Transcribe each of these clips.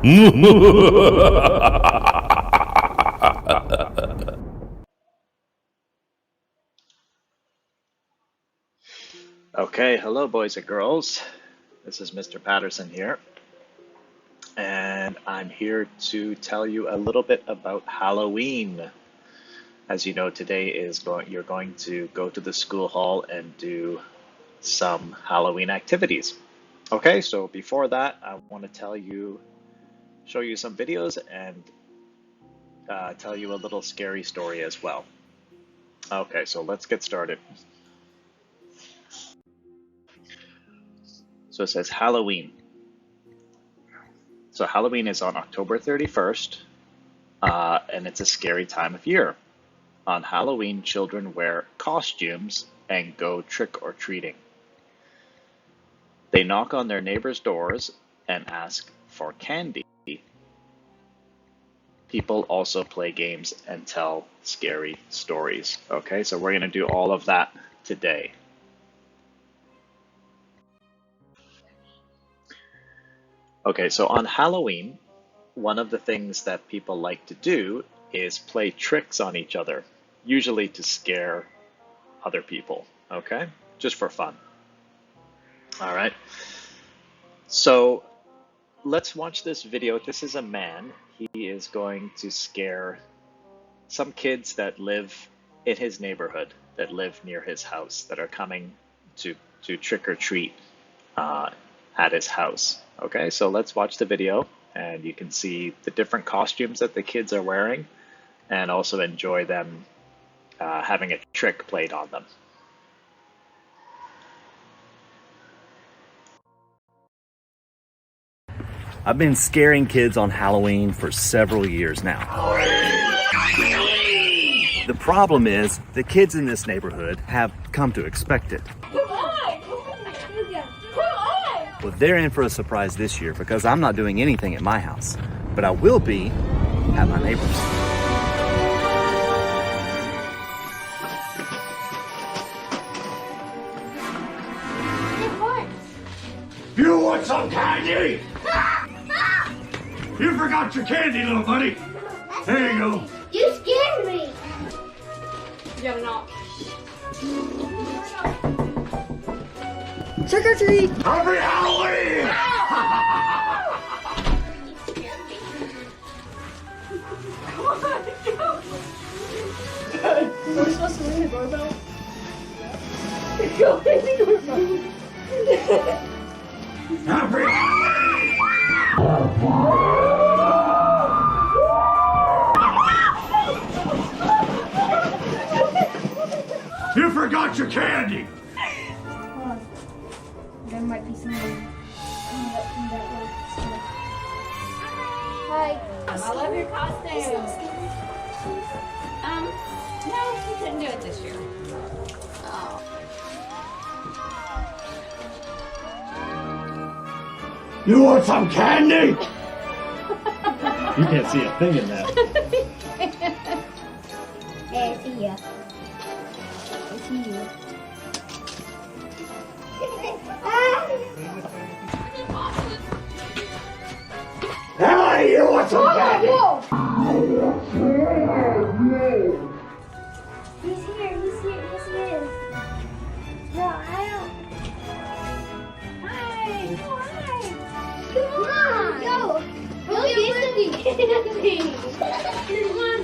Okay, hello boys and girls. This is Mr. Patterson here, and I'm here to tell you a little bit about Halloween. As you know, today you're going to go to the school hall and do some Halloween activities. Okay, so before that, I want to show you some videos and tell you a little scary story as well. Okay, so let's get started. So it says Halloween. So Halloween is on October 31st, and it's a scary time of year. On Halloween, children wear costumes and go trick-or-treating. They knock on their neighbors' doors and ask for candy. People also play games and tell scary stories. Okay, so we're going to do all of that today. Okay, so on Halloween, one of the things that people like to do is play tricks on each other, usually to scare other people, okay? Just for fun. All right. So let's watch this video. This is a man. He is going to scare some kids that live in his neighborhood, that live near his house, that are coming to trick or treat at his house. Okay, so let's watch the video and you can see the different costumes that the kids are wearing and also enjoy them having a trick played on them. I've been scaring kids on Halloween for several years now. The problem is, the kids in this neighborhood have come to expect it. Well, they're in for a surprise this year because I'm not doing anything at my house, but I will be at my neighbor's. You want some candy? You forgot your candy, little buddy. There you go. You scared me. You gotta knock. Trick or treat. Happy Halloween! Are we supposed to ring the doorbell? Go ring the doorbell. Happy Halloween! You forgot your candy. There might be someone coming up from that way. Hi. I love your costume. No, we couldn't do it this year. Oh. You want some candy? You can't see a thing in that. Hey, I see ya. I see you. Hey, you want some candy? He's here, yes he is. No, I don't. Hi. Oh, hi. Come on. Go. Go get some candy. Come on.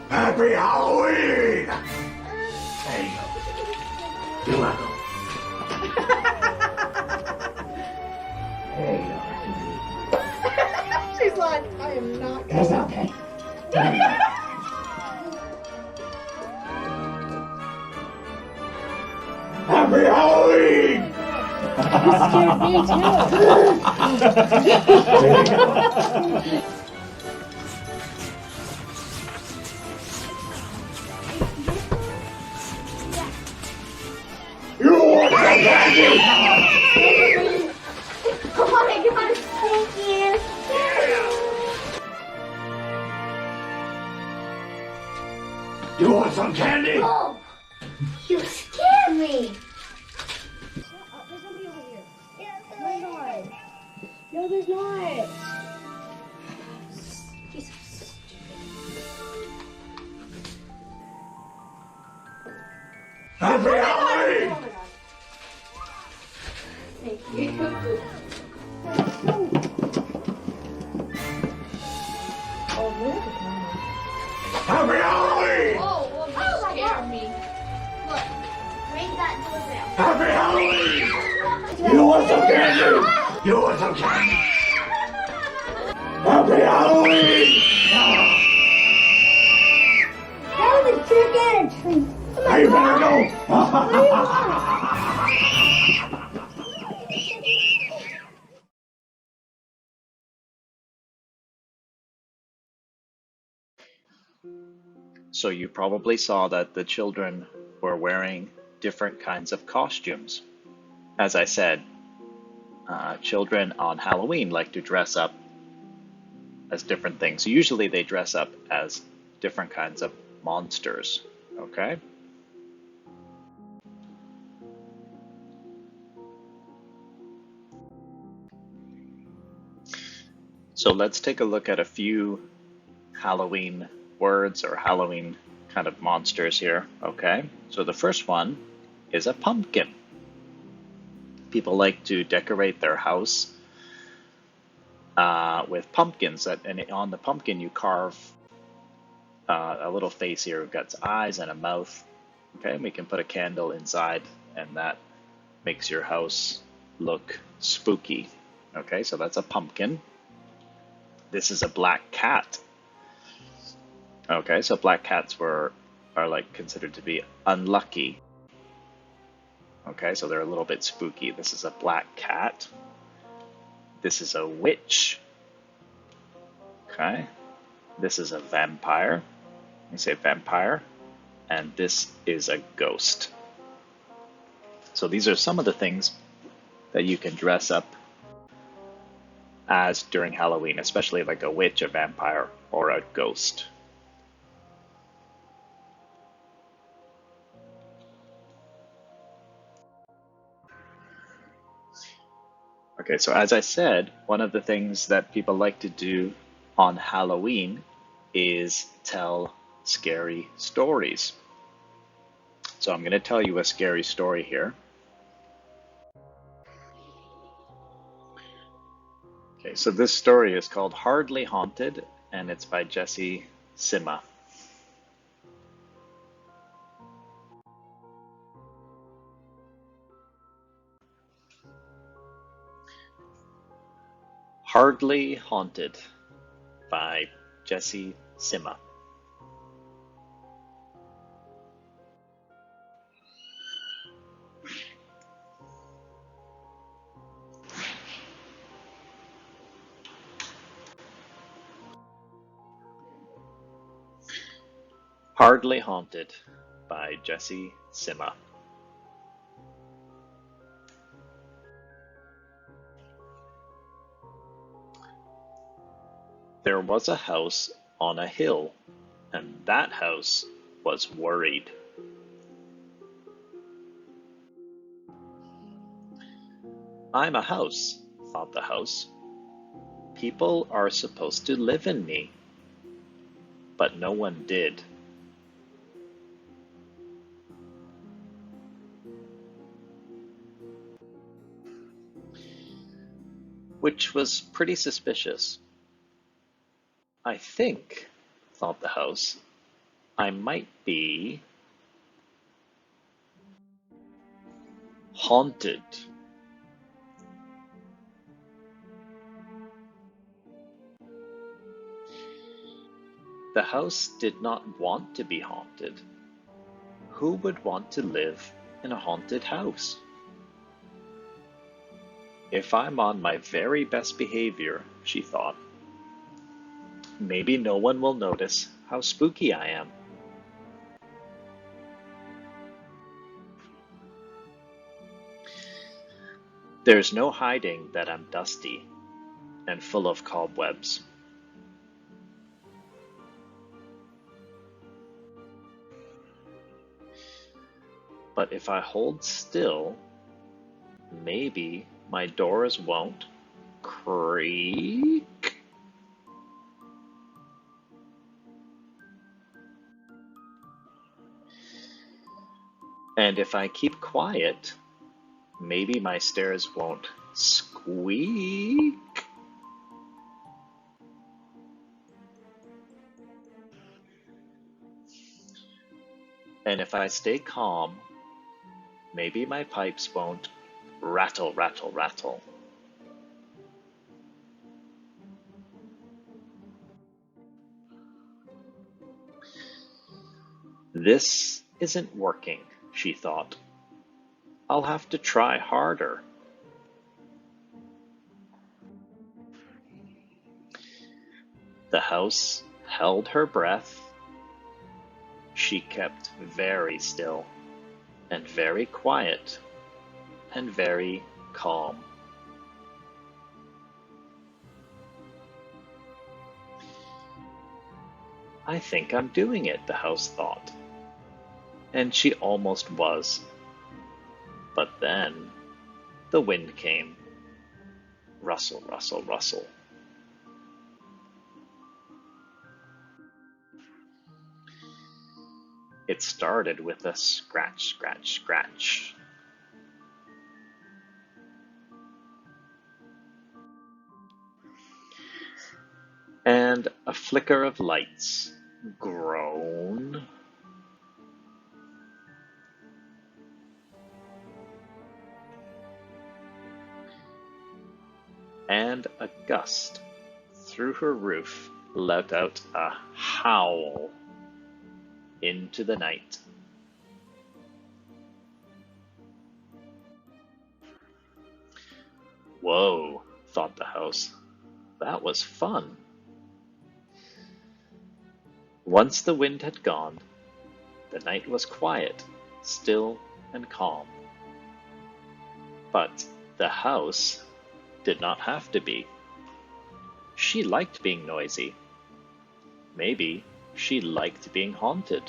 Happy Halloween! There you go. You're welcome. There you go. She's like, I am not That's okay. Happy Halloween! You scared me too. You want some candy? Oh my God, thank you. You want some candy? Oh, You scared me. There's somebody over here. There's not. No, there's not. He's so stupid. Happy Halloween! Thank you. Happy Halloween! Oh, you Oh my scared God. me. Look, ring that doorbell. Happy Halloween! You want some candy? You want some candy? Happy Halloween! That was a trick and a treat. Now you better go! So you probably saw that the children were wearing different kinds of costumes. As I said, children on Halloween like to dress up as different things. Usually they dress up as different kinds of monsters, okay? So let's take a look at a few Halloween words or Halloween kind of monsters here, okay? So the first one is a pumpkin. People like to decorate their house with pumpkins, and on the pumpkin you carve a little face here. We've got eyes and a mouth, okay? And we can put a candle inside, and that makes your house look spooky, okay? So that's a pumpkin. This is a black cat. Okay, so black cats are like considered to be unlucky. Okay, so they're a little bit spooky. This is a black cat. This is a witch. Okay, this is a vampire. We say vampire. And this is a ghost. So these are some of the things that you can dress up as during Halloween, especially like a witch, a vampire, or a ghost. Okay, so as I said, one of the things that people like to do on Halloween is tell scary stories. So I'm going to tell you a scary story here. Okay, so this story is called Hardly Haunted, and it's by Jesse Sima. Hardly Haunted by Jesse Sima. Hardly Haunted by Jesse Sima. There was a house on a hill, and that house was worried. I'm a house, thought the house. People are supposed to live in me, but no one did. Which was pretty suspicious. I think, thought the house, I might be haunted. The house did not want to be haunted. Who would want to live in a haunted house? If I'm on my very best behavior, she thought, maybe no one will notice how spooky I am. There's no hiding that I'm dusty and full of cobwebs. But if I hold still, maybe my doors won't creak. And if I keep quiet, maybe my stairs won't squeak. And if I stay calm, maybe my pipes won't rattle, rattle, rattle. This isn't working, she thought. I'll have to try harder. The house held her breath. She kept very still and very quiet and very calm. I think I'm doing it, the house thought. And she almost was. But then the wind came. Rustle, rustle, rustle. It started with a scratch, scratch, scratch. And a flicker of lights. Groan. And a gust through her roof let out a howl into the night. Whoa, thought the house. That was fun. Once the wind had gone, the night was quiet, still, and calm. But the house did not have to be. She liked being noisy. Maybe she liked being haunted.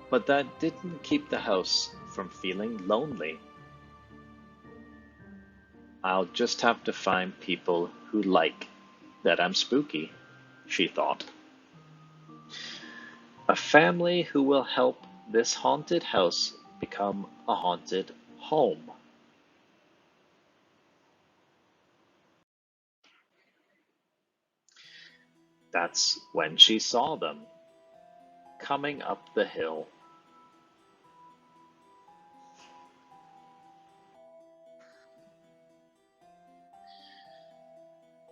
But that didn't keep the house from feeling lonely. I'll just have to find people who like that I'm spooky, she thought. A family who will help this haunted house become a haunted home. That's when she saw them coming up the hill.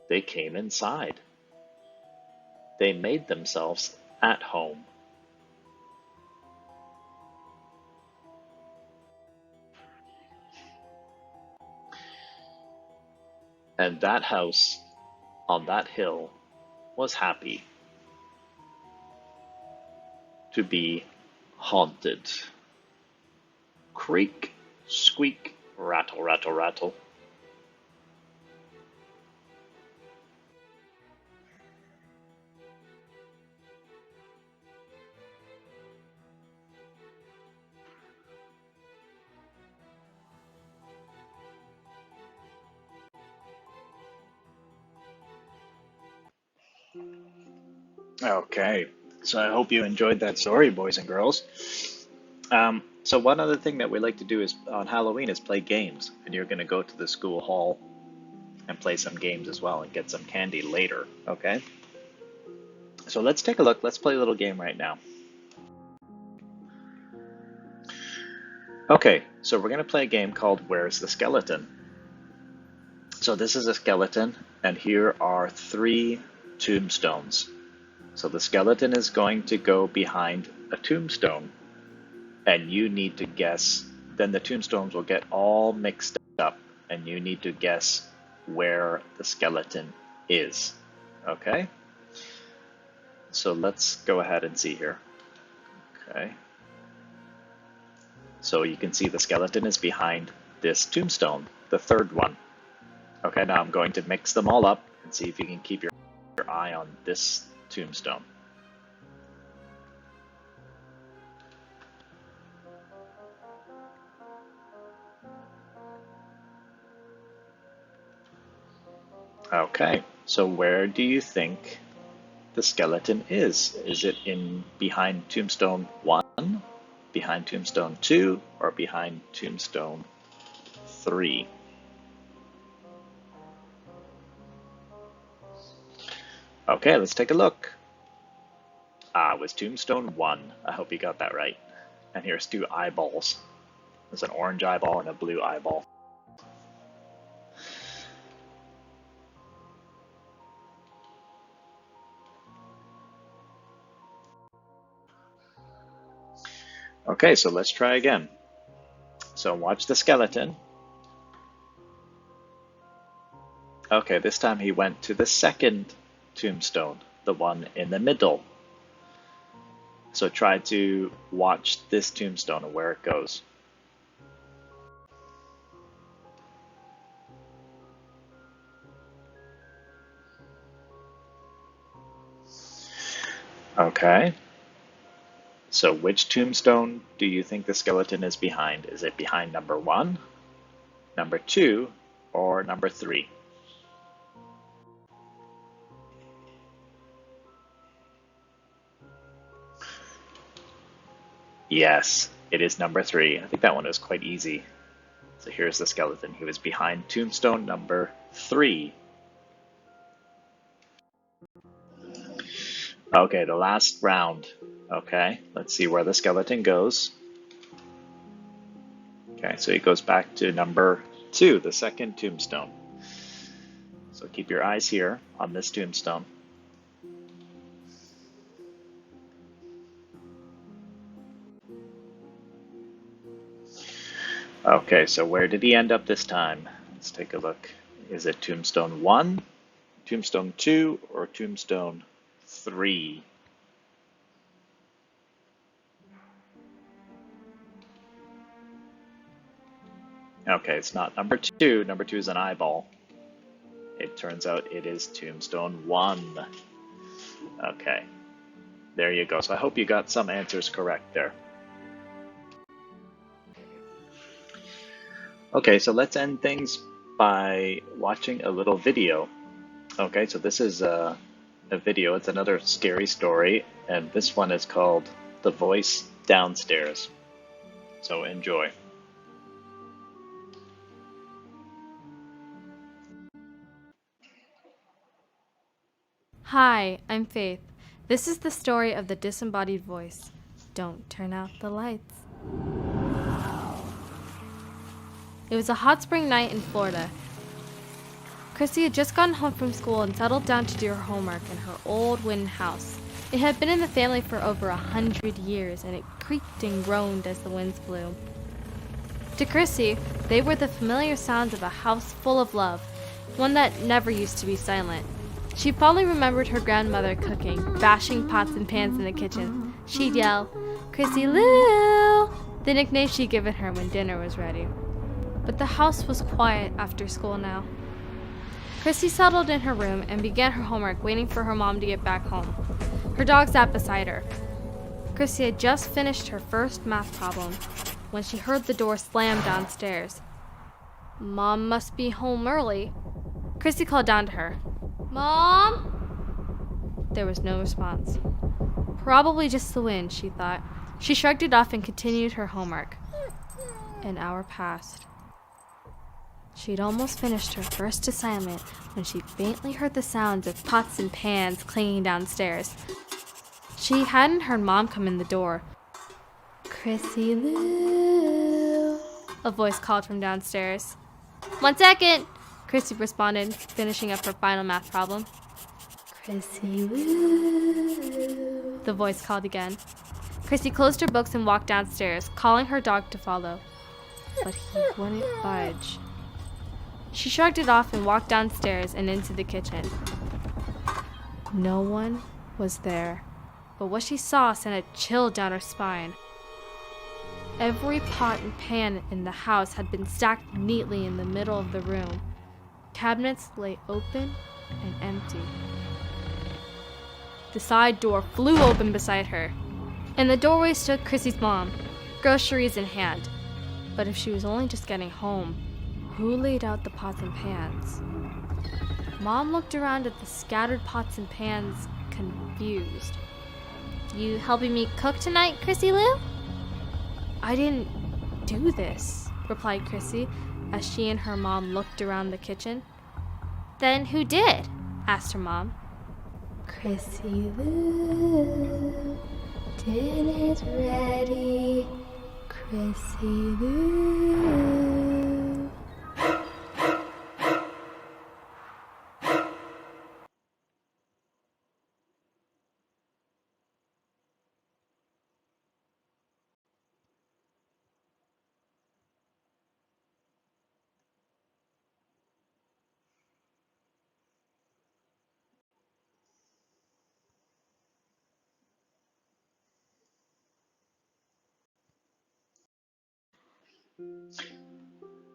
They came inside. They made themselves at home. And that house on that hill was happy to be haunted. Creak, squeak, rattle, rattle, rattle. Okay, so I hope you enjoyed that story, boys and girls. So one other thing that we like to do is on Halloween is play games, and you're going to go to the school hall and play some games as well and get some candy later, okay? So let's take a look. Let's play a little game right now. Okay, so we're going to play a game called Where's the Skeleton? So this is a skeleton, and here are 3 tombstones. So the skeleton is going to go behind a tombstone, and you need to guess. Then the tombstones will get all mixed up, and you need to guess where the skeleton is. Okay? So let's go ahead and see here. Okay. So you can see the skeleton is behind this tombstone, the 3rd one. Okay, now I'm going to mix them all up and see if you can keep your eye on this tombstone. Okay, so where do you think the skeleton is? Is it in behind tombstone 1, behind tombstone 2, or behind tombstone 3? Okay, let's take a look. It was tombstone 1. I hope you got that right. And here's 2 eyeballs. There's an orange eyeball and a blue eyeball. Okay, so let's try again. So watch the skeleton. Okay, this time he went to the second tombstone, the one in the middle. So try to watch this tombstone and where it goes. Okay. So which tombstone do you think the skeleton is behind? Is it behind number 1, number 2, or number 3? Yes, it is number 3. I think that one was quite easy. So here's the skeleton. He was behind tombstone number 3. Okay, the last round. Okay, let's see where the skeleton goes. Okay, so he goes back to number 2, the second tombstone. So keep your eyes here on this tombstone. Okay, so where did he end up this time? Let's take a look. Is it tombstone 1, tombstone 2, or tombstone 3? Okay, it's not number 2. Number 2 is an eyeball. It turns out it is tombstone 1. Okay, there you go. So I hope you got some answers correct there. Okay, so let's end things by watching a little video. Okay, so this is a video. It's another scary story, and this one is called The Voice Downstairs. So enjoy. Hi, I'm Faith. This is the story of the disembodied voice. Don't turn out the lights. It was a hot spring night in Florida. Chrissy had just gotten home from school and settled down to do her homework in her old wooden house. It had been in the family for over 100 years, and it creaked and groaned as the winds blew. To Chrissy, they were the familiar sounds of a house full of love, one that never used to be silent. She fondly remembered her grandmother cooking, bashing pots and pans in the kitchen. She'd yell, "Chrissy Lou!" the nickname she'd given her when dinner was ready. But the house was quiet after school now. Chrissy settled in her room and began her homework, waiting for her mom to get back home. Her dog sat beside her. Chrissy had just finished her first math problem when she heard the door slam downstairs. Mom must be home early. Chrissy called down to her. "Mom?" There was no response. Probably just the wind, she thought. She shrugged it off and continued her homework. An hour passed. She'd almost finished her first assignment when she faintly heard the sounds of pots and pans clanging downstairs. She hadn't heard Mom come in the door. "Chrissy Lou," a voice called from downstairs. "1 second," Chrissy responded, finishing up her final math problem. "Chrissy Lou," the voice called again. Chrissy closed her books and walked downstairs, calling her dog to follow. But he wouldn't budge. She shrugged it off and walked downstairs and into the kitchen. No one was there, but what she saw sent a chill down her spine. Every pot and pan in the house had been stacked neatly in the middle of the room. Cabinets lay open and empty. The side door flew open beside her. In the doorway stood Chrissy's mom, groceries in hand. But if she was only just getting home, who laid out the pots and pans? Mom looked around at the scattered pots and pans, confused. You helping me cook tonight, Chrissy Lou? I didn't do this, replied Chrissy as she and her mom looked around the kitchen. Then who did? Asked her mom. Chrissy Lou, dinner's ready. Chrissy Lou.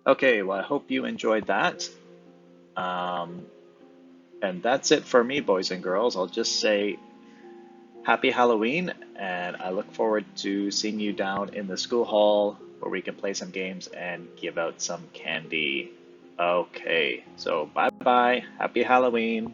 Okay, well, I hope you enjoyed that. Um, and that's it for me, boys and girls. I'll just say happy Halloween, and I look forward to seeing you down in the school hall where we can play some games and give out some candy. Okay, so bye bye. Happy Halloween.